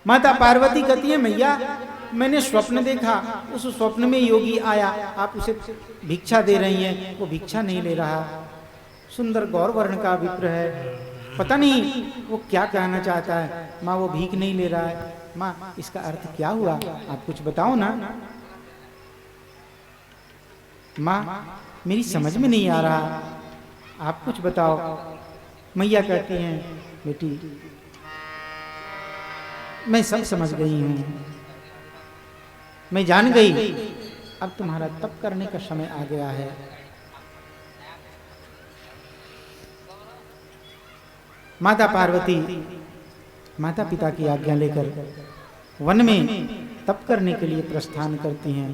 माता पार्वती कहती है मैया मैंने स्वप्न देखा, उस स्वप्न में योगी आया, आप उसे भिक्षा दे रही हैं, वो भिक्षा नहीं ले रहा। सुंदर गौर वर्ण का विप्र है, पता नहीं वो क्या कहना चाहता है। माँ वो भीख नहीं ले रहा है, माँ इसका अर्थ क्या हुआ, आप कुछ बताओ ना। माँ मेरी समझ में नहीं आ रहा, आप कुछ बताओ। मैया कहती हैं बेटी मैं सब समझ गई हूं, मैं जान गई, अब तुम्हारा तप करने का समय आ गया है। माता पार्वती माता पिता की आज्ञा लेकर वन में तप करने के लिए प्रस्थान करती हैं।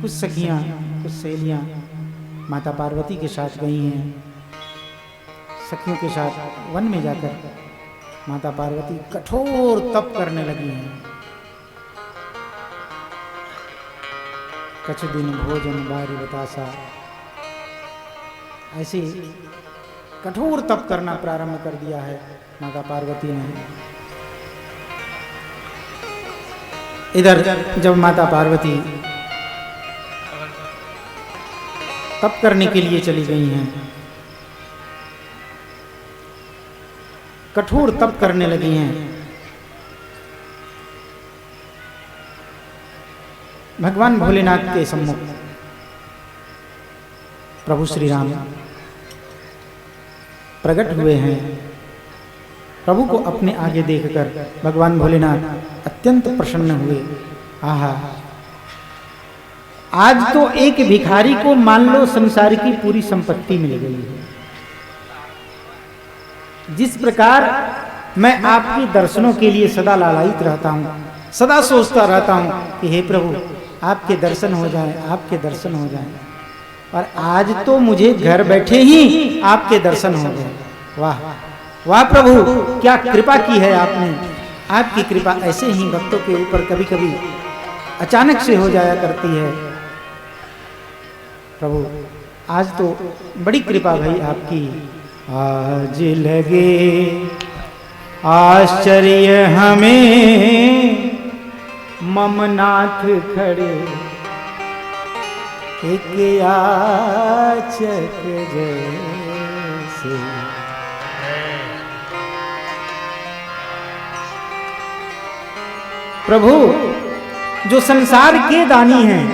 कुछ सखियां कुछ सहेलियां माता पार्वती के साथ गई हैं। सखियों के साथ वन में जाकर माता पार्वती कठोर तप करने लगी हैं। कछ दिन भोजन बारी बतासा, ऐसे कठोर तप करना प्रारंभ कर दिया है माता पार्वती ने। इधर जब माता पार्वती तप करने के लिए चली गई हैं, कठोर तप करने लगी हैं, भगवान भोलेनाथ के सम्मुख प्रभु श्री राम प्रकट हुए हैं। प्रभु को अपने आगे देखकर भगवान भोलेनाथ अत्यंत प्रसन्न हुए। आहा, आज तो एक भिखारी को मान लो संसार की पूरी संपत्ति मिल गई है। जिस प्रकार मैं आपके दर्शनों के लिए सदा लालायित रहता हूं, सदा सोचता रहता हूं कि हे प्रभु आपके दर्शन हो जाएं, आपके दर्शन हो जाएं, और आज तो मुझे घर बैठे ही आपके दर्शन हो गए। वाह वाह प्रभु, क्या कृपा की है आपने। आपकी कृपा ऐसे ही भक्तों के ऊपर कभी कभी अचानक से हो जाया करती है। प्रभु आज तो बड़ी कृपा भाई आपकी। आज लगे आश्चर्य हमें ममनाथ खड़े, एक याचक जैसे। प्रभु जो संसार के दानी हैं,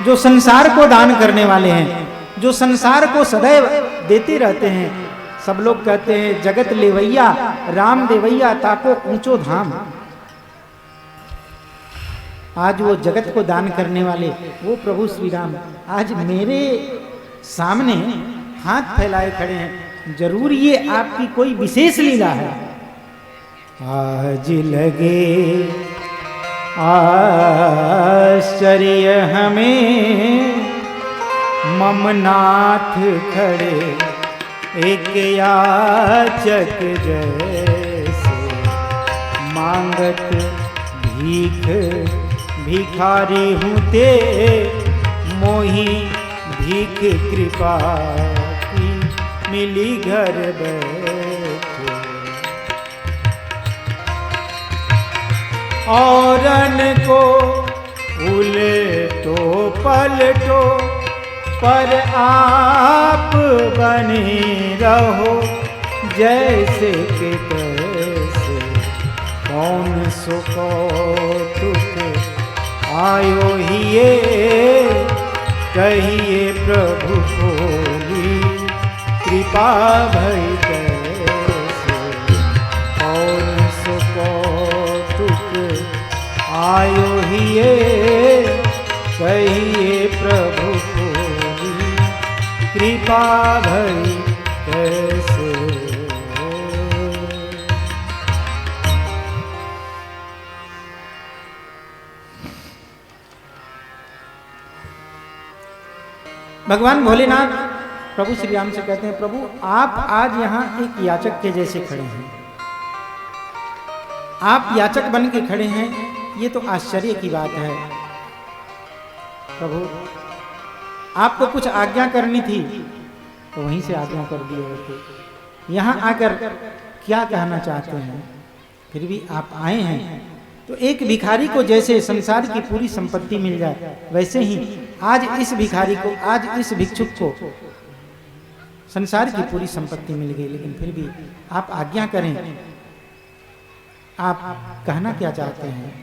जो संसार को दान करने वाले हैं, जो संसार को सदैव देते रहते हैं, सब लोग कहते हैं जगत लेवैया राम देवैया ताको ऊंचो धाम। आज वो जगत को दान करने वाले वो प्रभु श्री राम आज मेरे सामने हाथ फैलाए खड़े हैं। जरूर ये आपकी कोई विशेष लीला है। आज लगे आश्चर्य हमें ममनाथ खड़े, एक याचक जैसे। मांगत भीख भिखारी हूँ ते, मोही भीख कृपा की मिली घर बैठे। औरन को उलटो पलटो, पर आप बने रहो जैसे के तैसे। कौन सो कौतुक आयो ही ये, कहिए प्रभु बोली कृपा भई कैसे। कौन सो कौतुक आयो ही ये, कहिए प्रभु बोली कृपा भई कैसे। भगवान भोलेनाथ प्रभु श्री राम से कहते हैं प्रभु आप आज यहाँ एक याचक के जैसे खड़े हैं। आप याचक बन के खड़े हैं, ये तो आश्चर्य की बात है। प्रभु आपको कुछ आज्ञा करनी थी तो वहीं से आज्ञा कर दिए होते। यहाँ आकर क्या कहना चाहते हैं? फिर भी आप आए हैं। तो एक भिखारी को जैसे संसार की पूरी संपत्ति मिल जाए, वैसे ही आज इस भिखारी को, आज इस भिक्षुक को संसार की पूरी संपत्ति मिल गई, लेकिन फिर भी आप आज्ञा करें, आप कहना क्या चाहते हैं?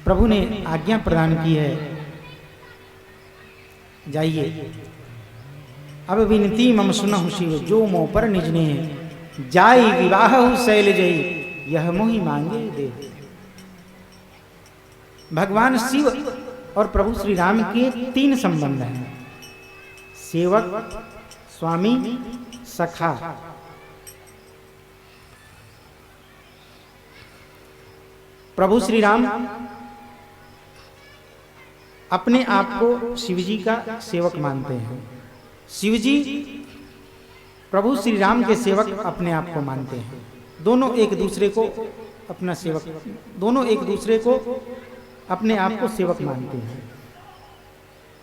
प्रभु ने आज्ञा प्रदान की है, जाइए। अब विनती मम सुनहु शिव, जो मोह पर निज ने जाई विवाह शैल जई, यह मोहि मांगे दे। भगवान शिव और प्रभु श्री राम के 3 संबंध हैं, सेवक, स्वामी, सखा। प्रभु श्री राम अपने आप को शिव जी का सेवक मानते हैं, शिव जी प्रभु श्री राम के सेवक अपने आप को मानते हैं। दोनों एक दूसरे को अपना सेवक, दोनों एक दूसरे को अपने आप को सेवक मानते हैं।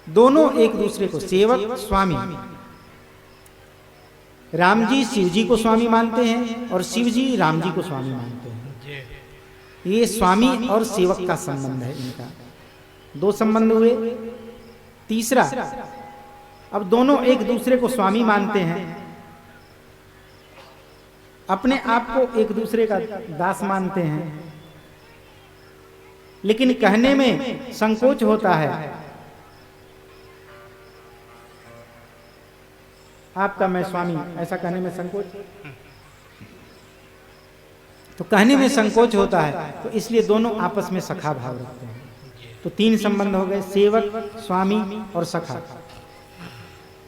दोनों एक दूसरे को सेवक, स्वामी। राम जी शिव जी को स्वामी मानते हैं और शिव जी राम जी को स्वामी मानते हैं। ये स्वामी और सेवक का संबंध है इनका। 2 संबंध हुए। तीसरा, अब दोनों एक दूसरे को स्वामी मानते हैं, अपने आप को एक दूसरे का दास मानते हैं, लेकिन कहने में संकोच होता है। आपका मैं स्वामी, ऐसा कहने में संकोच, तो कहने में संकोच होता है, तो इसलिए दोनों आपस में सखा भाव रखते हैं। तो 3 संबंध हो गए, सेवक, स्वामी और सखा।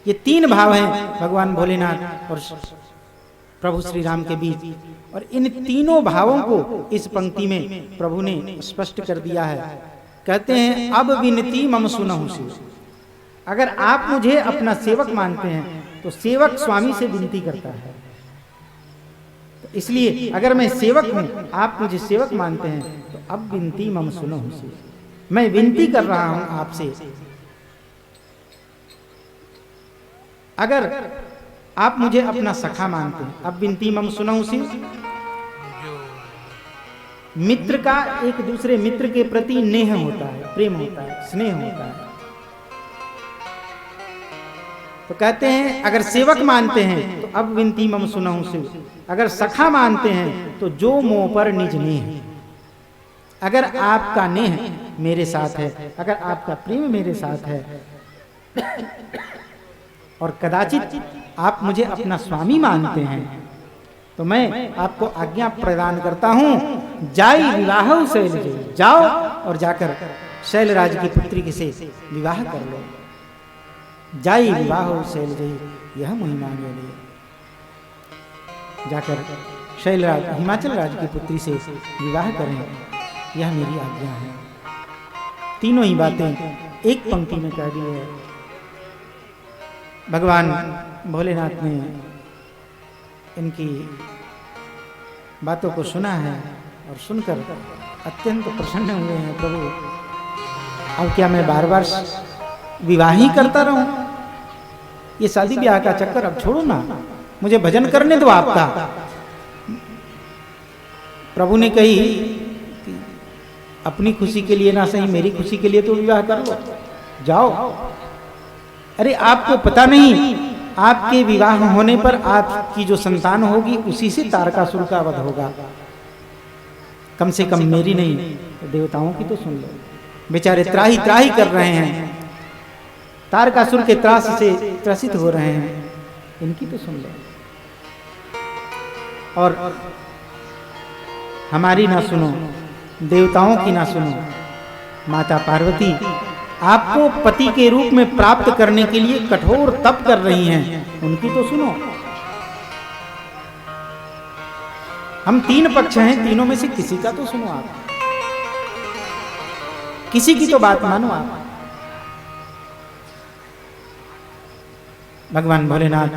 ये 3 भाव हैं भगवान भोलेनाथ और प्रभु श्री राम के बीच, और इन तीनों भावों को इस पंक्ति में प्रभु ने स्पष्ट कर दिया है। कहते हैं, अब विनती मम सुनहु शिव। अगर आप मुझे अपना सेवक मानते हैं तो सेवक स्वामी से विनती करता है। तो इसलिए अगर मैं सेवक हूं, आप मुझे सेवक मानते हैं, तो अब विनती मम सुनहु शिव, मैं विनती कर रहा हूं आपसे। अगर आप मुझे अपना सखा मानते हैं, अब विनती मम सुनहु शिव। मित्र का एक दूसरे मित्र के प्रति नेह होता है, प्रेम होता है, स्नेह होता है। तो कहते हैं अगर सेवक मानते हैं तो अब विनती मम सुनहु शिव। अगर सखा मानते हैं तो जो मोह पर निज नेह। अगर आपका नेह मेरे साथ है, अगर आपका प्रेम मेरे साथ है, और कदाचित आप मुझे अपना स्वामी मानते हैं, तो मैं आपको आज्ञा प्रदान करता हूं, जाई विवाह शैल जई, जाओ और जाकर शैलराज की पुत्री से विवाह कर लो। जाई विवाह शैल जई, यह मोहि मांगे दे। जाकर शैलराज, हिमाचल राज की पुत्री से विवाह करें, यह मेरी आज्ञा है। तीनों ही बातें एक पंक्ति में कह दी है। भगवान भोलेनाथ ने इनकी बातों को सुना है और सुनकर अत्यंत प्रसन्न हुए हैं। प्रभु, अब क्या मैं बार बार विवाह ही करता रहूं? ये शादी ब्याह का चक्कर अब छोड़ो ना, मुझे भजन करने दो आपका। प्रभु ने कही कि अपनी खुशी के लिए ना सही, मेरी खुशी के लिए तो विवाह कर लो, जाओ। अरे आपको पता नहीं, आपके विवाह होने पर आपकी जो संतान होगी उसी से तारकासुर का वध होगा। कम से कम मेरी नहीं तो देवताओं की तो सुन लो। बेचारे त्राही त्राही कर रहे हैं, तारकासुर के त्रास से त्रसित हो रहे हैं, इनकी तो सुन लो। और हमारी ना सुनो, देवताओं की ना सुनो। माता पार्वती आपको पति के रूप में प्राप्त करने के लिए कठोर तप कर रही हैं, उनकी तो सुनो। हम 3 पक्ष हैं, तीनों में से किसी का तो सुनो आप, किसी की तो बात मानो आप। भगवान भोलेनाथ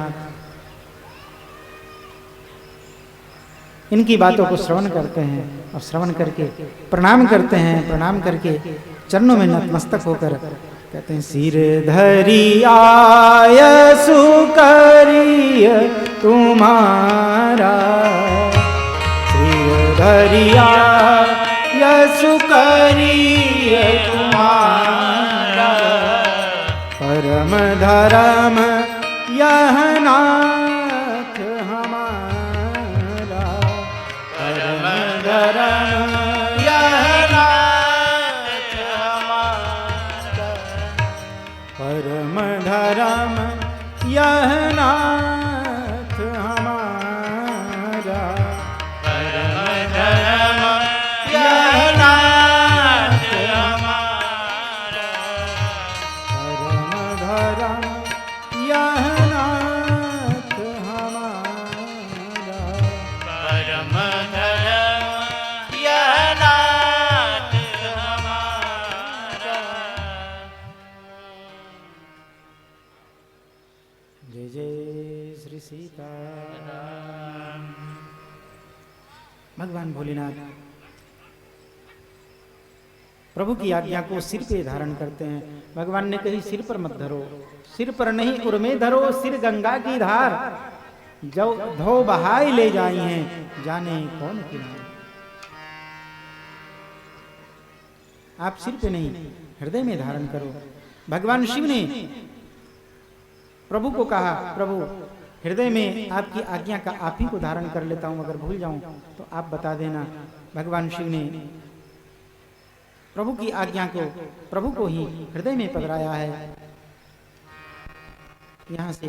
इनकी बातों को श्रवण करते हैं और श्रवण करके प्रणाम करते हैं। प्रणाम करके चरणों में नतमस्तक होकर कहते हैं, सिर धरि आयसु करिय तुम्हारा, धरिया यसु करिय तुम्हारा, परम धर्म यह नाथ हमारा, परम धर्म यह नाथ हमारा, परम धर्म यह नाथ हमारा, परम धर्म यह नाथ हमारा, परम धर्म यह नाथ हमारा, परम धर्म यह नाथ हमारा। जय जय श्री सीताराम। भगवान भोलेनाथ प्रभु की आज्ञा को सिर पे धारण करते हैं। भगवान ने कही सिर पर मत धरो, सिर पर नहीं उर में धरो, सिर गंगा की धार, जो धो बहाई ले जाई हैं, जाने कौन किनारे। आप सिर पे नहीं हृदय में धारण करो। भगवान शिव ने प्रभु को कहा, प्रभु हृदय में आपकी आज्ञा का आप ही को धारण कर लेता हूं, अगर भूल जाऊं तो आप बता देना। भगवान शिव ने प्रभु की आज्ञा को, प्रभु को ही हृदय में पधराया है। यहाँ से